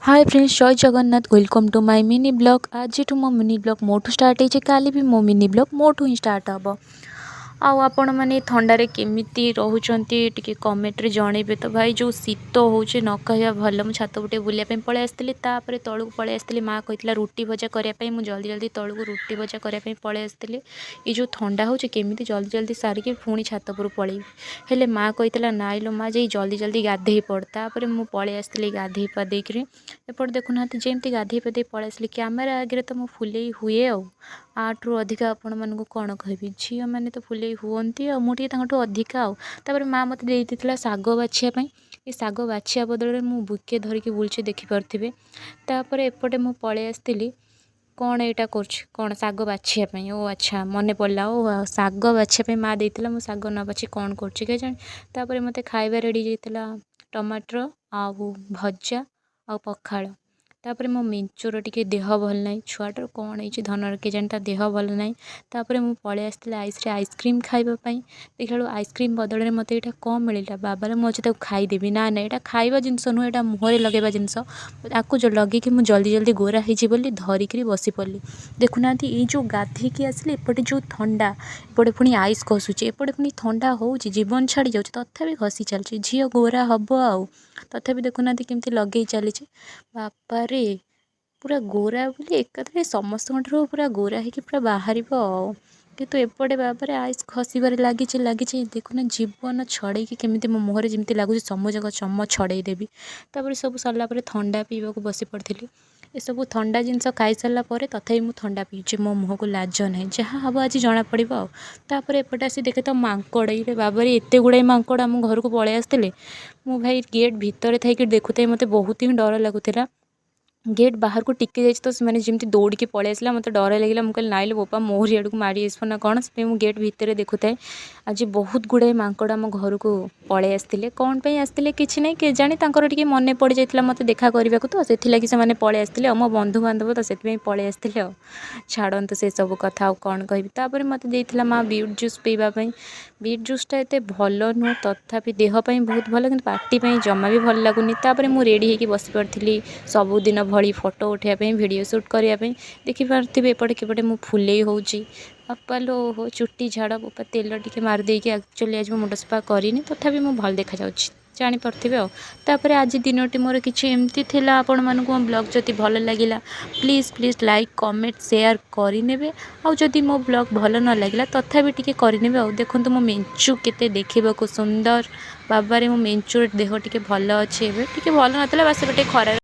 हाय friends, जय Jagannath. Welcome to my mini blog. आज मो मिनी ब्लॉग मोठू स्टार्ट होइए, काली भी मो मिनी ब्लॉग मोठू ही स्टार्ट हम। आपण मैंने थंडारे केमिति रोचंती टिके कमेंट रे जणेबे। तो भाई जो शीत होचे न कहया भल। मु छात उठे बुलिया पे पळे आस्तिली, तापर तळु पळे आस्तिली। माँ कहितला रुटी भजा करिया पे, मु जल्दी जल्दी तळु रुटी भजा करिया पे पळे आस्तिली। ई जो ठंडा होचे केमिति जल्दी जल्दी सारिके पुणी छात उपर पळेबी, हेले माँ कहितला नाइलो माँ जे जल्दी जल्दी गाधेई पड़। तापर मु पळे आस्तिली गाधेई पादेकरी। एपट देखुना जेमती गाधेई पादे पळे आस्तिली। कैमरा आगे तो मु फुलेई हुए आठू अधिका आपण मानकु कौन कहबी, झील मैंने तो फुलेई हुअंती आ मुझे अधिका आउ। तापर माँ मत देती शाग बाछिया, ये शाग बाछिया बदल में बुके धरिकी बुलचे देखिपे। तापर एपटे मु पळे आस्तिली कौन यहाँ कौन शाग बाछियापी। ओ अच्छा मन पड़ा, ओ शाग बाछियापी माँ देती मु शाग न बाछी कौन कर जानी। तापर मत खाଇବା रेडी जाइला टमाटर आउ भजा आ पखाड़। तापर मो मेंचुर टिके देह भल ना, छुआटर कौन है धनर के जानी देह भल ना। तापर मु पळे आस्तिली आइसक्रीम खाइबापी। देखला आइसक्रीम बदल में मत यहाँ कौन मिलला, बाबारे मुझे खाईदेवी ना ना, यहाँ खाइबा जिनस नुह, यहाँ मुहर लगेगा जिनस। आपको जो लगे कि मुझे जल्दी जल्दी गोरा हो धरिकी बसी पड़ी। देखुना ये जो गाधेकी आसिले एपटे जो ठंडा, एपटे पुणी आइस खसुचे, एपटे पुणी ठंडा हो जीवन छाड़ी जाऊँ, तथापि खसी चलती। झील गोरा हम आउ, तथापि देखुना केमती लगे चली। बापारे पूरा गोरा बोली एकाथरे समस्त पूरा गोरा है कि पूरा बाहर कितु एपटे बाबारे आइस खसबार लगी। देखुना जीवन छड़े केमी मो मुहर जमी लगुच समूजक चम छड़े देवी। तापर सब सरला ठंडा पीवा को बसी पड़ी। ये सब ठंडा जिनस खाई सारा तथापि मुझे ठंडा पीछे, मो मुह को लाज ना जहाँ हम आज जना पड़ा। तापर एपटे आसी देखे तो मांकड़, ये बाबारे एत गुड़ाई मांकड़ आम घर को पलै आसते। मु भाई गेट भितर थी देखुते मत बहुत ही डर लगुला। गेट बाहर को टिके जाइए तो मैंने जमी दौड़ के पलै आसला, मत डर लगे। मुझे नाइल बोपा मोहरी आड़ को मारी आसो ना कौन से गेट भितर देखुए। आज बहुत गुड़ाई मांकड़ आम घर को पलै आसते। कौन पे आसते कि ना के जानी, टे मन पड़ जाता मत देखा करने को, तो से मैंने पलै आसते। मो बंधु बांधव तो से पलै आसते। छाड़त से सब कथा कौन कह। तापर मत देता माँ बीट जूस पीवाई। बीट जूसटा एत भल नुह, तथापि देहपाई बहुत भल, कि पार्टी जमा भी भल लगुनि। तापर मु रेडी होगी बसी पड़ी सबुदिन भली फोटो उठाइबा, वीडियो शूट करने। देखिपे एपटे केपटे मु फुले होची। बापा लो हो चुट्टी झाड़ बापा तेल टिके मारिदेकी एक्चुअली आज मुंड सफा करिनी, तथापि मु भल देखा जाउछि जानीपे। तापर आज दिनटी मोर किसी एमती थिला। आपण मानक मो ब्लॉग जदि भल लगिला please please like comment share करने। आउ जदि मो ब्लॉग भल न लगिला तथापि टिके करने। आउ देखंतु मो मेंचु केते देखिबाकू सुंदर। बाबारे मो मेंचुर देह टिके भल अछि, एबे टिके भल नतला, बस गोटे खरा